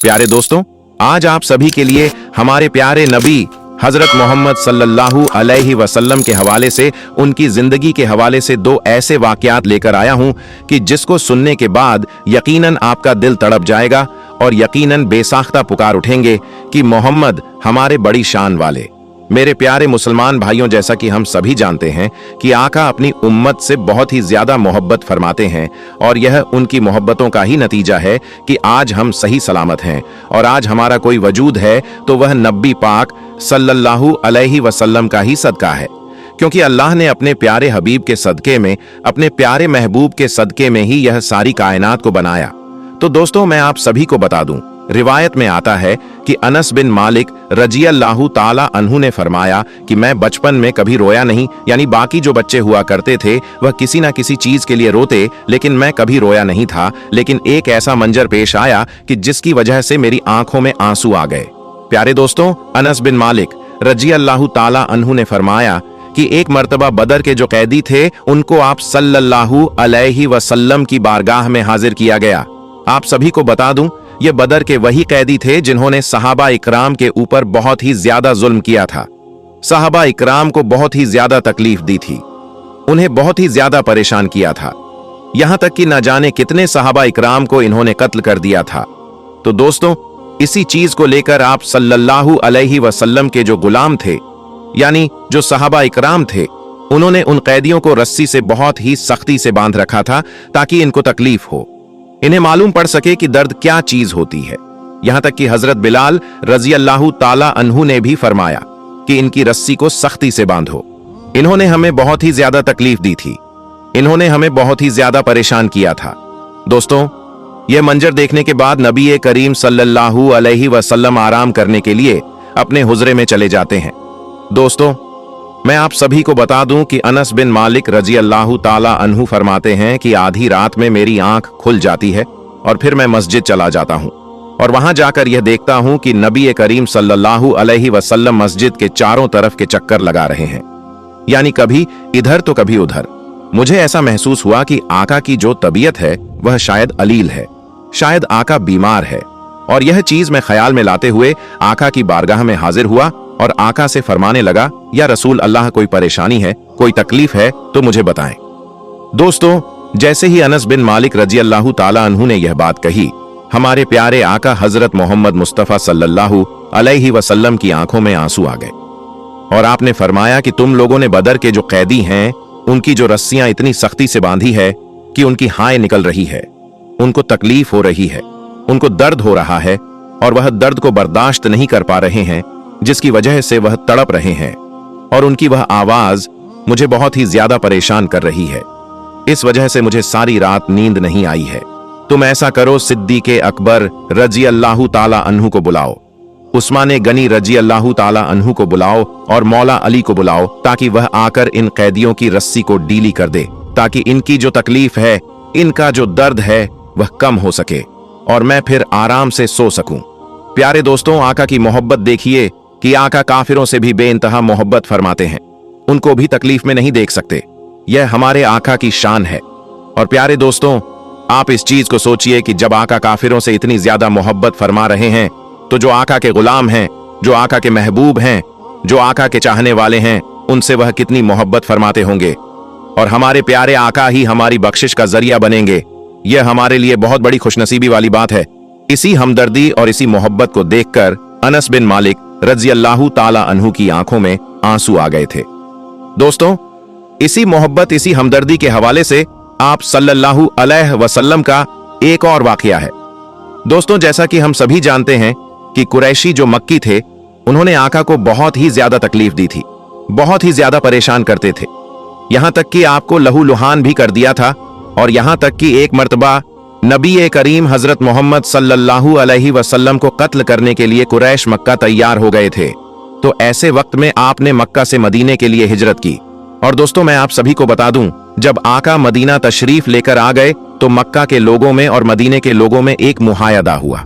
प्यारे दोस्तों, आज आप सभी के लिए हमारे प्यारे नबी हजरत मोहम्मद सल्लल्लाहु अलैहि वसल्लम के हवाले से, उनकी जिंदगी के हवाले से दो ऐसे वाकयात लेकर आया हूं कि जिसको सुनने के बाद यकीनन आपका दिल तड़प जाएगा और यकीनन बेसाख्ता पुकार उठेंगे कि मोहम्मद हमारे बड़ी शान वाले। मेरे प्यारे मुसलमान भाइयों, जैसा कि हम सभी जानते हैं कि आका अपनी उम्मत से बहुत ही ज्यादा मोहब्बत फरमाते हैं और यह उनकी मोहब्बतों का ही नतीजा है कि आज हम सही सलामत हैं और आज हमारा कोई वजूद है तो वह नबी पाक सल्लल्लाहु अलैहि वसल्लम का ही सदका है, क्योंकि अल्लाह ने अपने प्यारे हबीब के सदके में, अपने प्यारे महबूब के सदके में ही यह सारी कायनात को बनाया। तो दोस्तों, मैं आप सभी को बता दूं, रिवायत में आता है कि अनस बिन मालिक रजियल्लाहु ताला अन्हु ने फरमाया कि मैं बचपन में कभी रोया नहीं, यानी बाकी जो बच्चे हुआ करते थे वह किसी ना किसी चीज के लिए रोते, लेकिन मैं कभी रोया नहीं था। लेकिन एक ऐसा मंजर पेश आया कि जिसकी वजह से मेरी आंखों में आंसू आ गए। प्यारे दोस्तों, अनस बिन मालिक रजियल्लाहु ताला अन्हु ने फरमाया कि एक मर्तबा बदर के जो कैदी थे उनको आप सल्लल्लाहु अलैहि वसल्लम की बारगाह में हाजिर किया गया। आप सभी को बता दूं, ये बदर के वही कैदी थे जिन्होंने सहाबा इकराम के ऊपर बहुत ही ज्यादा जुल्म किया था। सहाबा इकराम को बहुत ही ज्यादा तकलीफ दी थी, उन्हें बहुत ही ज्यादा परेशान किया था, यहां तक कि न जाने कितने सहाबा इकराम को इन्होंने कत्ल कर दिया था। तो दोस्तों, इसी चीज को लेकर आप सल्लल्लाहु अलैहि वसल्लम के जो गुलाम थे, यानी जो सहाबा इकराम थे, उन्होंने उन कैदियों को रस्सी से बहुत ही सख्ती से बांध रखा था ताकि इनको तकलीफ हो, इन्हें मालूम पड़ सके कि दर्द क्या चीज होती है। यहां तक कि हजरत बिलाल रजियल्लाहु ताला अन्हु ने भी फरमाया कि इनकी रस्सी को सख्ती से बांधो, इन्होंने हमें बहुत ही ज्यादा तकलीफ दी थी, इन्होंने हमें बहुत ही ज्यादा परेशान किया था। दोस्तों, यह मंजर देखने के बाद नबी करीम सल्लल्लाहु अलैहि वसल्लम आराम करने के लिए अपने हुजरे में चले जाते हैं। दोस्तों, मैं आप सभी को बता दूं कि अनस बिन मालिक रजियल्लाहु ताला अन्हु फरमाते हैं कि आधी रात में मेरी आंख खुल जाती है और फिर मैं मस्जिद चला जाता हूं और वहां जाकर यह देखता हूं कि नबी करीम सल्लल्लाहु अलैहि वसल्लम मस्जिद के चारों तरफ के चक्कर लगा रहे हैं, यानी कभी इधर तो कभी उधर। मुझे ऐसा महसूस हुआ कि आका की जो तबीयत है वह शायद अलील है, शायद आका बीमार है। और यह चीज मैं ख्याल में लाते हुए आका की बारगाह में हाजिर हुआ और आका से फरमाने लगा, या रसूल अल्लाह, कोई परेशानी है, कोई तकलीफ है तो मुझे बताएं। दोस्तों, जैसे ही अनस बिन मालिक रजियल्लाहु ताला अन्हु ने यह बात कही, हमारे प्यारे आका हजरत मोहम्मद मुस्तफा सल्लल्लाहु अलैहि वसल्लम की आंखों में आंसू आ गए और आपने फरमाया कि तुम लोगों ने बदर के जो कैदी हैं उनकी जो रस्सियां इतनी सख्ती से बांधी है कि उनकी हाय निकल रही है, उनको तकलीफ हो रही है, उनको दर्द हो रहा है और वह दर्द को बर्दाश्त नहीं कर पा रहे हैं, जिसकी वजह से वह तड़प रहे हैं और उनकी वह आवाज मुझे बहुत ही ज्यादा परेशान कर रही है। इस वजह से मुझे सारी रात नींद नहीं आई है। तुम ऐसा करो, सिद्दीक़े अकबर रजियल्लाहु ताला अन्हु को बुलाओ, उस्माने गनी रजियल्लाहु ताला अन्हु को बुलाओ और मौला अली को बुलाओ, ताकि वह आकर इन कैदियों की रस्सी को ढीली कर दे, ताकि इनकी जो तकलीफ है, इनका जो दर्द है वह कम हो सके और मैं फिर आराम से सो सकूं। प्यारे दोस्तों, आका की मोहब्बत देखिए कि आका काफिरों से भी बेइंतहा मोहब्बत फरमाते हैं, उनको भी तकलीफ में नहीं देख सकते। यह हमारे आका की शान है। और प्यारे दोस्तों, आप इस चीज को सोचिए कि जब आका काफिरों से इतनी ज्यादा मोहब्बत फरमा रहे हैं, तो जो आका के गुलाम हैं, जो आका के महबूब हैं, जो आका के चाहने वाले हैं, उनसे वह कितनी मोहब्बत फरमाते होंगे। और हमारे प्यारे आका ही हमारी बख्शिश का जरिया बनेंगे। यह हमारे लिए बहुत बड़ी खुशनसीबी वाली बात है। इसी हमदर्दी और इसी मोहब्बत को देखकर अनस बिन मालिक रजियल्लाहु ताला अन्हु की आंखों में आंसू आ गए थे। दोस्तों, इसी मोहब्बत, इसी हमदर्दी के हवाले से आप सल्लल्लाहु अलैहि वसल्लम का एक और वाकया है। दोस्तों, जैसा कि हम सभी जानते हैं कि कुरैशी जो मक्की थे, उन्होंने आका को बहुत ही ज्यादा तकलीफ दी थी, बहुत ही ज्यादा परेशान करते थे, यहां तक कि आपको लहूलुहान भी कर दिया था। और यहां तक कि एक मर्तबा नबी करीम हजरत मोहम्मद सल्लल्लाहु अलैहि वसल्लम को कत्ल करने के लिए कुरैश मक्का तैयार हो गए थे। तो ऐसे वक्त में आपने मक्का से मदीने के लिए हिजरत की। और दोस्तों, मैं आप सभी को बता दूं, जब आका मदीना तशरीफ लेकर आ गए तो मक्का के लोगों में और मदीने के लोगों में एक मुहायदा हुआ,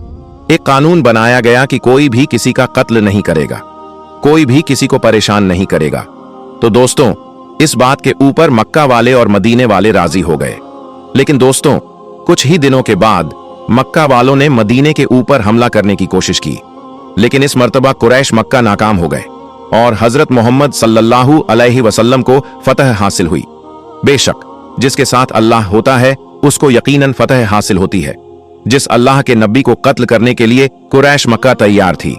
एक कानून बनाया गया कि कोई भी किसी का कत्ल नहीं करेगा, कोई भी किसी को परेशान नहीं करेगा। तो दोस्तों, इस बात के ऊपर मक्का वाले और मदीने वाले राजी हो गए। लेकिन दोस्तों, कुछ ही दिनों के बाद मक्का वालों ने मदीने के ऊपर हमला करने की कोशिश की, लेकिन इस मर्तबा कुरैश मक्का नाकाम हो गए और हजरत मोहम्मद सल्लल्लाहु अलैहि वसल्लम को फतह हासिल हुई। बेशक जिसके साथ अल्लाह होता है उसको यकीनन फतह हासिल होती है। जिस अल्लाह के नबी को कत्ल करने के लिए कुरैश मक्का तैयार थी।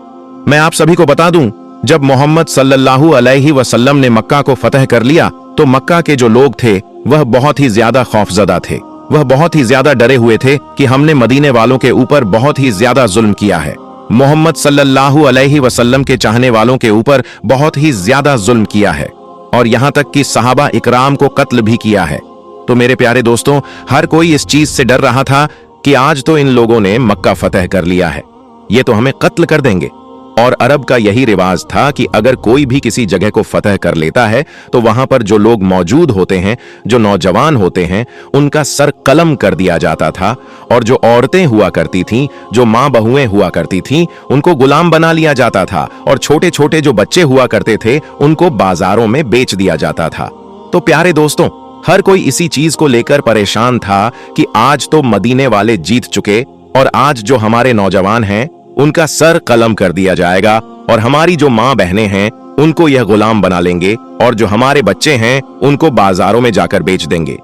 मैं आप सभी को बता दूं, जब मोहम्मद सल्लल्लाहु अलैहि वसल्लम ने मक्का को फतह कर लिया तो मक्का के जो लोग थे वह बहुत ही ज्यादा खौफजदा थे। वह बहुत ही ज्यादा डरे हुए थे कि हमने मदीने वालों के ऊपर बहुत ही ज्यादा जुल्म किया है। मोहम्मद सल्लल्लाहु अलैहि वसल्लम के चाहने वालों के ऊपर बहुत ही ज्यादा जुल्म किया है और यहां तक कि सहाबा इकराम को कत्ल भी किया है। तो मेरे प्यारे दोस्तों, हर कोई इस चीज से डर रहा था कि आज तो इन लोगों ने मक्का फतह कर लिया है, ये तो हमें कत्ल कर देंगे। और अरब का यही रिवाज था कि अगर कोई भी किसी जगह को फतह कर लेता है तो वहां पर जो लोग मौजूद होते हैं, जो नौजवान होते हैं, उनका सर कलम कर दिया जाता था और जो औरतें हुआ करती थीं, जो मां बहुएं हुआ करती थीं, उनको गुलाम बना लिया जाता था और छोटे छोटे जो बच्चे हुआ करते थे उनको बाजारों में बेच दिया जाता था। तो प्यारे दोस्तों, हर कोई इसी चीज को लेकर परेशान था कि आज तो मदीने वाले जीत चुके और आज जो हमारे नौजवान हैं उनका सर कलम कर दिया जाएगा और हमारी जो मां बहनें हैं उनको यह गुलाम बना लेंगे और जो हमारे बच्चे हैं उनको बाजारों में जाकर बेच देंगे।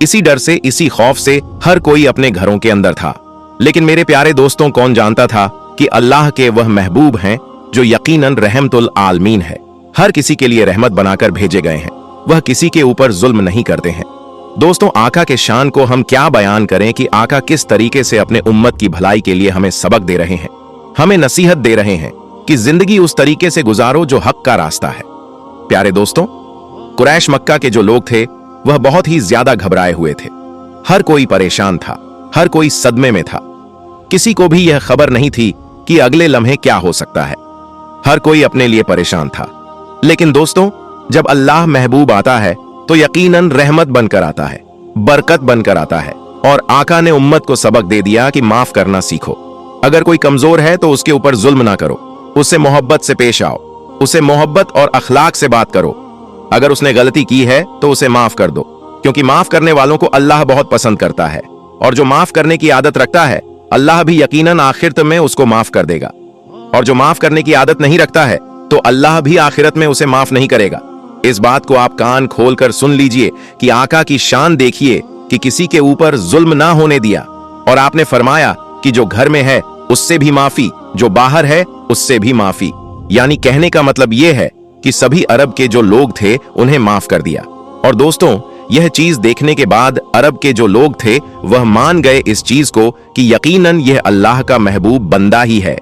इसी डर से, इसी खौफ से हर कोई अपने घरों के अंदर था। लेकिन मेरे प्यारे दोस्तों, कौन जानता था कि अल्लाह के वह महबूब हैं जो यकीनन रहमतुल आलमीन है, हर किसी के लिए रहमत बनाकर भेजे गए हैं। वह किसी के ऊपर जुल्म नहीं करते हैं। दोस्तों, आका के शान को हम क्या बयान करें कि आका किस तरीके से अपने उम्मत की भलाई के लिए हमें सबक दे रहे हैं, हमें नसीहत दे रहे हैं कि जिंदगी उस तरीके से गुजारो जो हक का रास्ता है। प्यारे दोस्तों, कुरैश मक्का के जो लोग थे वह बहुत ही ज्यादा घबराए हुए थे। हर कोई परेशान था, हर कोई सदमे में था। किसी को भी यह खबर नहीं थी कि अगले लम्हे क्या हो सकता है। हर कोई अपने लिए परेशान था। लेकिन दोस्तों, जब अल्लाह महबूब आता है तो यकीनन रहमत बनकर आता है, बरकत बनकर आता है। और आका ने उम्मत को सबक दे दिया कि माफ करना सीखो। अगर कोई कमजोर है तो उसके ऊपर जुल्म ना करो, उससे मोहब्बत से पेश आओ, उसे मोहब्बत और अखलाक से बात करो। अगर उसने गलती की है तो उसे माफ कर दो, क्योंकि माफ करने वालों को अल्लाह बहुत पसंद करता है। और जो माफ करने की आदत रखता है अल्लाह भी यकीनन आखिरत में उसको माफ कर देगा। और जो माफ करने की आदत नहीं रखता है तो अल्लाह भी आखिरत में उसे माफ नहीं करेगा। इस बात को आप कान खोलकर सुन लीजिए कि आका की शान देखिए कि किसी के ऊपर जुल्म ना होने दिया। और आपने फरमाया कि जो घर में है उससे भी माफी, जो बाहर है उससे भी माफी। यानी कहने का मतलब यह है कि सभी अरब के जो लोग थे उन्हें माफ कर दिया। और दोस्तों, यह चीज देखने के बाद अरब के जो लोग थे वह मान गए इस चीज को कि यकीनन यह अल्लाह का महबूब बंदा ही है,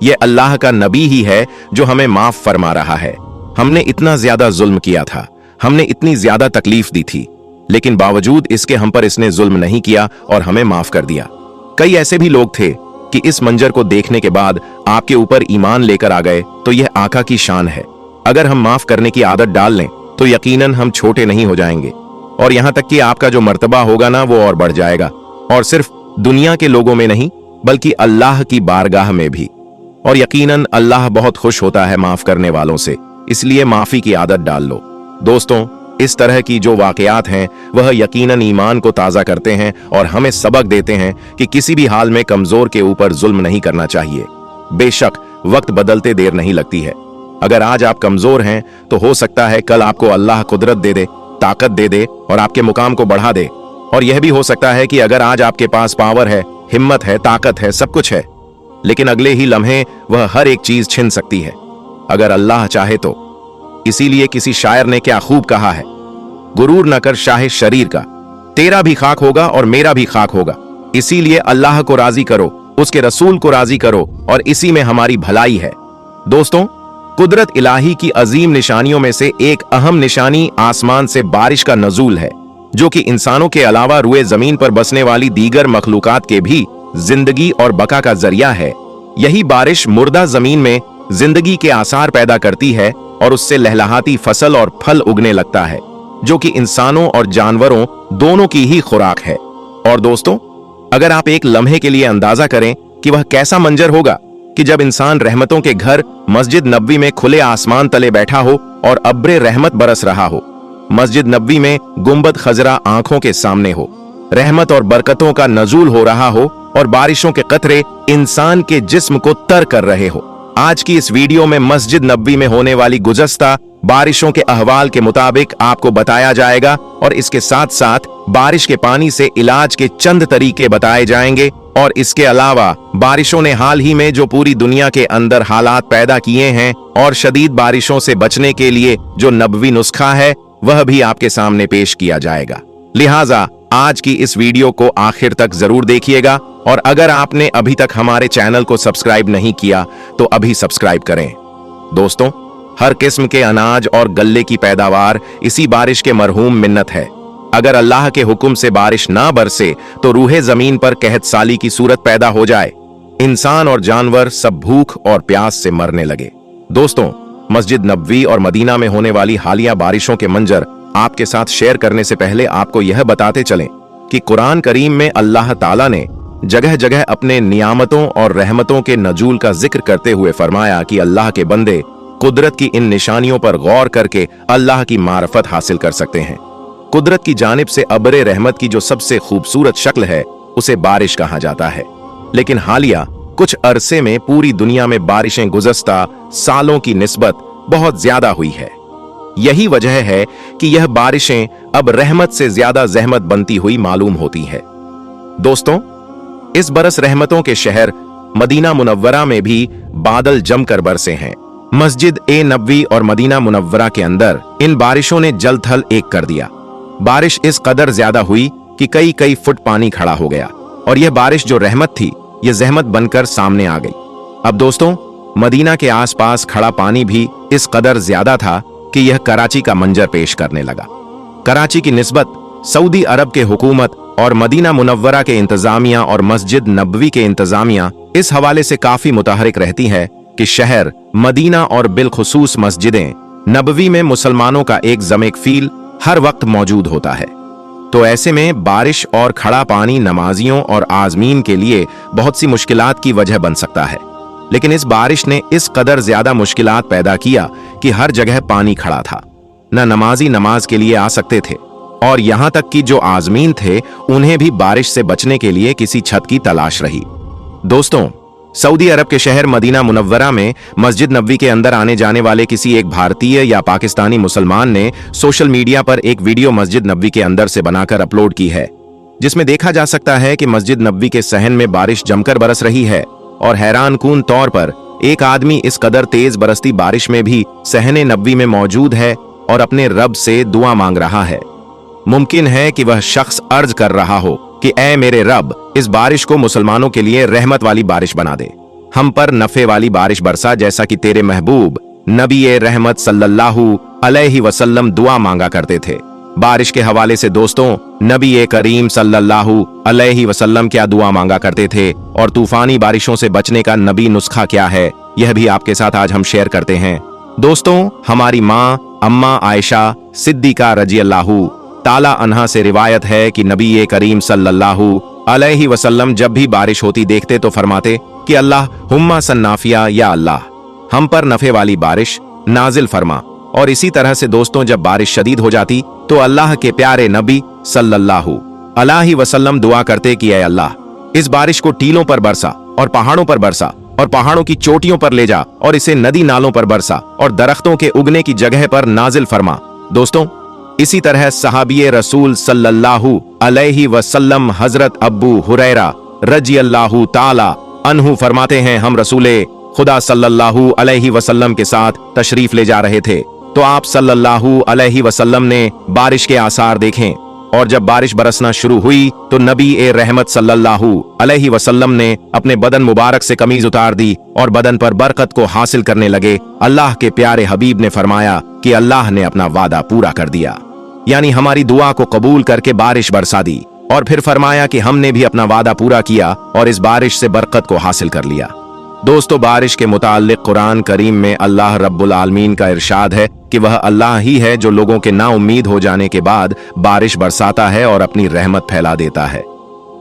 यह अल्लाह का नबी ही है जो हमें माफ फरमा रहा है। हमने इतना ज्यादा जुल्म किया था, हमने इतनी ज्यादा तकलीफ दी थी, लेकिन बावजूद इसके हम पर इसने जुल्म नहीं किया और हमें माफ कर दिया। कई ऐसे भी लोग थे कि इस मंजर को देखने के बाद आपके ऊपर ईमान लेकर आ गए। तो यह आका की शान है। अगर हम माफ करने की आदत डाल लें तो यकीनन हम छोटे नहीं हो जाएंगे और यहां तक कि आपका जो मर्तबा होगा ना वो और बढ़ जाएगा। और सिर्फ दुनिया के लोगों में नहीं बल्कि अल्लाह की बारगाह में भी। और यकीनन अल्लाह बहुत खुश होता है माफ करने वालों से, इसलिए माफी की आदत डाल लो। दोस्तों, इस तरह की जो वाकयात हैं वह यकीनन ईमान को ताज़ा करते हैं और हमें सबक देते हैं कि किसी भी हाल में कमजोर के ऊपर जुल्म नहीं करना चाहिए। बेशक वक्त बदलते देर नहीं लगती है। अगर आज आप कमजोर हैं तो हो सकता है कल आपको अल्लाह कुदरत दे दे, ताकत दे दे और आपके मुकाम को बढ़ा दे। और यह भी हो सकता है कि अगर आज आपके पास पावर है, हिम्मत है, ताकत है, सब कुछ है, लेकिन अगले ही लम्हे वह हर एक चीज छिन सकती है अगर अल्लाह चाहे तो। इसीलिए किसी शायर ने क्या खूब कहा है, गुरूर न कर शाहे शरीर का, तेरा भी खाक होगा और मेरा भी खाक होगा। इसीलिए अल्लाह को राजी करो, उसके रसूल को राजी करो और इसी में हमारी भलाई है। दोस्तों, कुदरत इलाही की अजीम निशानियों में से एक अहम निशानी आसमान से बारिश का नजूल है, जो कि इंसानों के अलावा रुए जमीन पर बसने वाली दीगर मखलूकात के भी जिंदगी और बका का जरिया है। यही बारिश मुर्दा जमीन में जिंदगी के आसार पैदा करती है और उससे लहलहाती फसल और फल उगने लगता है, जो कि इंसानों और जानवरों दोनों की ही खुराक है। और दोस्तों, अगर आप एक लम्हे के लिए अंदाजा करें कि वह कैसा मंजर होगा कि जब इंसान रहमतों के घर मस्जिद नबवी में खुले आसमान तले बैठा हो और अब्रे रहमत बरस रहा हो, मस्जिद नबवी में गुंबद खजरा आंखों के सामने हो, रहमत और बरकतों का नजूल हो रहा हो और बारिशों के कतरे इंसान के जिस्म को तर कर रहे हो। आज की इस वीडियो में मस्जिद नबवी में होने वाली गुज़श्ता बारिशों के अहवाल के मुताबिक आपको बताया जाएगा और इसके साथ साथ बारिश के पानी से इलाज के चंद तरीके बताए जाएंगे। और इसके अलावा बारिशों ने हाल ही में जो पूरी दुनिया के अंदर हालात पैदा किए हैं और शदीद बारिशों से बचने के लिए जो नबवी नुस्खा है वह भी आपके सामने पेश किया जाएगा। लिहाजा आज की इस वीडियो को आखिर तक जरूर देखिएगा और अगर आपने अभी तक हमारे चैनल को सब्सक्राइब नहीं किया तो अभी सब्सक्राइब करें। दोस्तों, हर किस्म के अनाज और गल्ले की पैदावार इसी बारिश के मरहूम मिन्नत है। अगर अल्लाह के हुक्म से बारिश ना बरसे तो रूहे जमीन पर कहत साली की सूरत पैदा हो जाए, इंसान और जानवर सब भूख और प्यास से मरने लगे। दोस्तों, मस्जिद नबवी और मदीना में होने वाली हालिया बारिशों के मंजर आपके साथ शेयर करने से पहले आपको यह बताते चलें कि कुरान करीम में अल्लाह ताला ने जगह जगह अपने नियामतों और रहमतों के नजूल का जिक्र करते हुए फरमाया कि अल्लाह के बंदे कुदरत की इन निशानियों पर गौर करके अल्लाह की मारफत हासिल कर सकते हैं। कुदरत की जानिब से अबरे रहमत की जो सबसे खूबसूरत शक्ल है उसे बारिश कहा जाता है। लेकिन हालिया कुछ अरसे में पूरी दुनिया में बारिशें गुज़श्ता सालों की निस्बत बहुत ज्यादा हुई है। यही वजह है कि यह बारिशें अब रहमत से ज्यादा जहमत बनती हुई मालूम होती है। दोस्तों, इस बरस रहमतों के शहर मदीना मुनव्वरा में भी बादल जमकर बरसे हैं। मस्जिद ए नबवी और मदीना मुनव्वरा के अंदर इन बारिशों ने जल थल एक कर दिया। बारिश इस कदर ज्यादा हुई कि कई कई फुट पानी खड़ा हो गया और यह बारिश जो रहमत थी यह जहमत बनकर सामने आ गई। अब दोस्तों, मदीना के आसपास खड़ा पानी भी इस कदर ज्यादा था कि यह कराची का मंजर पेश करने लगा। कराची की निस्बत सऊदी अरब के हुकूमत और मदीना मुनव्वरा के इंतजामिया और मस्जिद नबवी के इंतजामिया इस हवाले से काफी मुतहरिक रहती है कि शहर मदीना और बिलखुसूस मस्जिदें नबवी में मुसलमानों का एक जमेक फील हर वक्त मौजूद होता है। तो ऐसे में बारिश और खड़ा पानी नमाजियों और आजमीन के लिए बहुत सी मुश्किलात की वजह बन सकता है। लेकिन इस बारिश ने इस कदर ज्यादा मुश्किलात पैदा किया कि हर जगह पानी खड़ा था, न नमाजी नमाज के लिए आ सकते थे और यहां तक कि जो आजमीन थे उन्हें भी बारिश से बचने के लिए किसी छत की तलाश रही। दोस्तों, सऊदी अरब के शहर मदीना मुनव्वरा में मस्जिद नबवी के अंदर आने जाने वाले किसी एक भारतीय या पाकिस्तानी मुसलमान ने सोशल मीडिया पर एक वीडियो मस्जिद नबवी के अंदर से बनाकर अपलोड की है, जिसमें देखा जा सकता है कि मस्जिद नबवी के सहन में बारिश जमकर बरस रही है और हैरानकुन तौर पर एक आदमी इस कदर तेज बरसती बारिश में भी सहने नबवी में मौजूद है और अपने रब से दुआ मांग रहा है। मुमकिन है कि वह शख्स अर्ज कर रहा हो कि ऐ मेरे रब, इस बारिश को मुसलमानों के लिए रहमत वाली बारिश बना दे, हम पर नफे वाली बारिश बरसा जैसा कि तेरे महबूब नबी रहमत सल्लल्लाहु अलैहि वसल्लम दुआ मांगा करते थे। बारिश के हवाले से दोस्तों, नबी करीम सल्लल्लाहु अलैहि वसल्लम क्या दुआ मांगा करते थे और तूफानी बारिशों से बचने का नबी नुस्खा क्या है, यह भी आपके साथ आज हम शेयर करते हैं। दोस्तों, हमारी माँ अम्मा आयशा सिद्दीका रज़ियल्लाहु ताला अन्हा से रिवायत है कि नबी करीम सल्लल्लाहु अलैहि वसल्लम जब भी बारिश होती देखते तो फरमाते कि अल्लाह हुम्मा सन्नाफिया, या अल्लाह हम पर नफे वाली बारिश नाजिल फरमा। और इसी तरह से दोस्तों, जब बारिश शदीद हो जाती तो अल्लाह के प्यारे नबी सल्लल्लाहु अलैहि वसल्लम दुआ करते कि ऐ अल्लाह, इस बारिश को टीलों पर बरसा और पहाड़ों पर बरसा और पहाड़ों की चोटियों पर ले जा और इसे नदी नालों पर बरसा और दरख्तों के उगने की जगह पर नाजिल फरमा। दोस्तों, इसी तरह सहाबी रसूल सल्लल्लाहु अलैहि वसल्लम हजरत अब्बू हुरैरा रज़ियल्लाहु ताला अन्हु फरमाते हैं, हम रसूले खुदा सल्लल्लाहु अलैहि वसल्लम के साथ तशरीफ ले जा रहे थे तो आप सल्लल्लाहु अलैहि वसल्लम ने बारिश के आसार देखें और जब बारिश बरसना शुरू हुई तो नबी रहमत सल्लल्लाहु अलैहि वसल्लम ने अपने बदन मुबारक से कमीज उतार दी और बदन पर बरकत को हासिल करने लगे। अल्लाह के प्यारे हबीब ने फरमाया कि अल्लाह ने अपना वादा पूरा कर दिया, यानी हमारी दुआ को कबूल करके बारिश बरसा दी। और फिर फरमाया कि हमने भी अपना वादा पूरा किया और इस बारिश से बरकत को हासिल कर लिया। दोस्तों, बारिश के मुताल्लिक कुरान करीम में अल्लाह रब्बुल आलमीन का इरशाद है कि वह अल्लाह ही है जो लोगों के नाउम्मीद हो जाने के बाद बारिश बरसाता है और अपनी रहमत फैला देता है।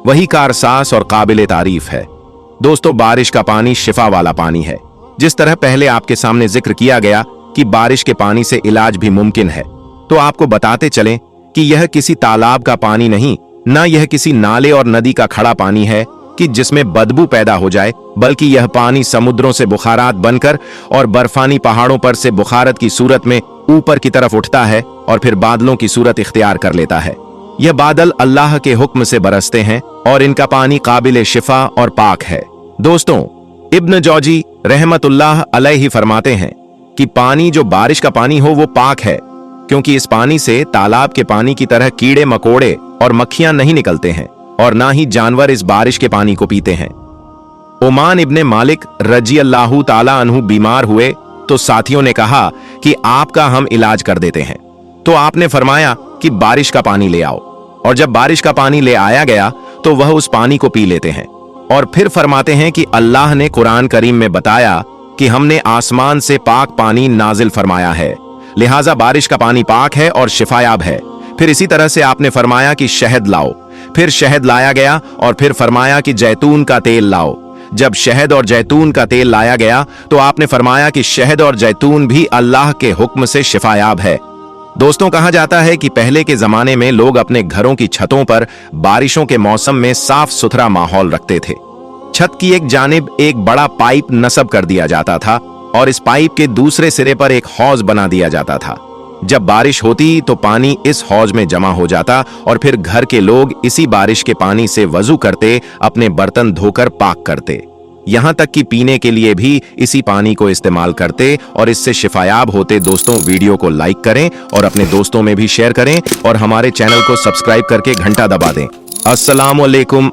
वही कारसास और काबिल तारीफ है। दोस्तों, बारिश का पानी शिफा वाला पानी है। जिस तरह पहले आपके सामने जिक्र किया गया कि बारिश के पानी से इलाज भी मुमकिन है, तो आपको बताते चलें कि यह किसी तालाब का पानी नहीं, न यह किसी नाले और नदी का खड़ा पानी है, कि जिसमें बदबू पैदा हो जाए, बल्कि यह पानी समुद्रों से बुखारात बनकर और बर्फानी पहाड़ों पर से बुखारत की सूरत में ऊपर की तरफ उठता है और फिर बादलों की सूरत इख्तियार कर लेता है। यह बादल अल्लाह के हुक्म से बरसते हैं और इनका पानी काबिल शिफा और पाक है। दोस्तों, इब्न जौजी रहमतुल्लाह अलैहि फरमाते हैं कि पानी जो बारिश का पानी हो वो पाक है, क्योंकि इस पानी से तालाब के पानी की तरह कीड़े मकोड़े और मक्खियां नहीं निकलते हैं और ना ही जानवर इस बारिश के पानी को पीते हैं। ओमान इब्ने मालिक रजी अल्लाहु ताला अन्हु बीमार हुए तो साथियों ने कहा कि आपका हम इलाज कर देते हैं। तो आपने फरमाया कि बारिश का पानी ले आओ, और जब बारिश का पानी ले आया गया तो वह उस पानी को पी लेते हैं। और फिर फरमाते हैं कि अल्लाह ने कुरान करीम में बताया कि हमने आसमान से पाक पानी नाजिल फरमाया है, लिहाजा बारिश का पानी पाक है और शिफायाब है। फिर इसी तरह से आपने फरमाया कि शहद लाओ, फिर शहद लाया गया और फिर फरमाया कि जैतून का तेल लाओ। जब शहद और जैतून का तेल लाया गया तो आपने फरमाया कि शहद और जैतून भी अल्लाह के हुक्म से शिफायाब है। दोस्तों, कहा जाता है कि पहले के जमाने में लोग अपने घरों की छतों पर बारिशों के मौसम में साफ सुथरा माहौल रखते थे। छत की एक जानिब एक बड़ा पाइप नस्ब कर दिया जाता था और इस पाइप के दूसरे सिरे पर एक हौज बना दिया जाता था। जब बारिश होती तो पानी इस हौज में जमा हो जाता और फिर घर के लोग इसी बारिश के पानी से वजू करते, अपने बर्तन धोकर पाक करते, यहां तक कि पीने के लिए भी इसी पानी को इस्तेमाल करते और इससे शिफायाब होते। दोस्तों, वीडियो को लाइक करें और अपने दोस्तों में भी शेयर करें और हमारे चैनल को सब्सक्राइब करके घंटा दबा दें। अस्सलाम वालेकुम।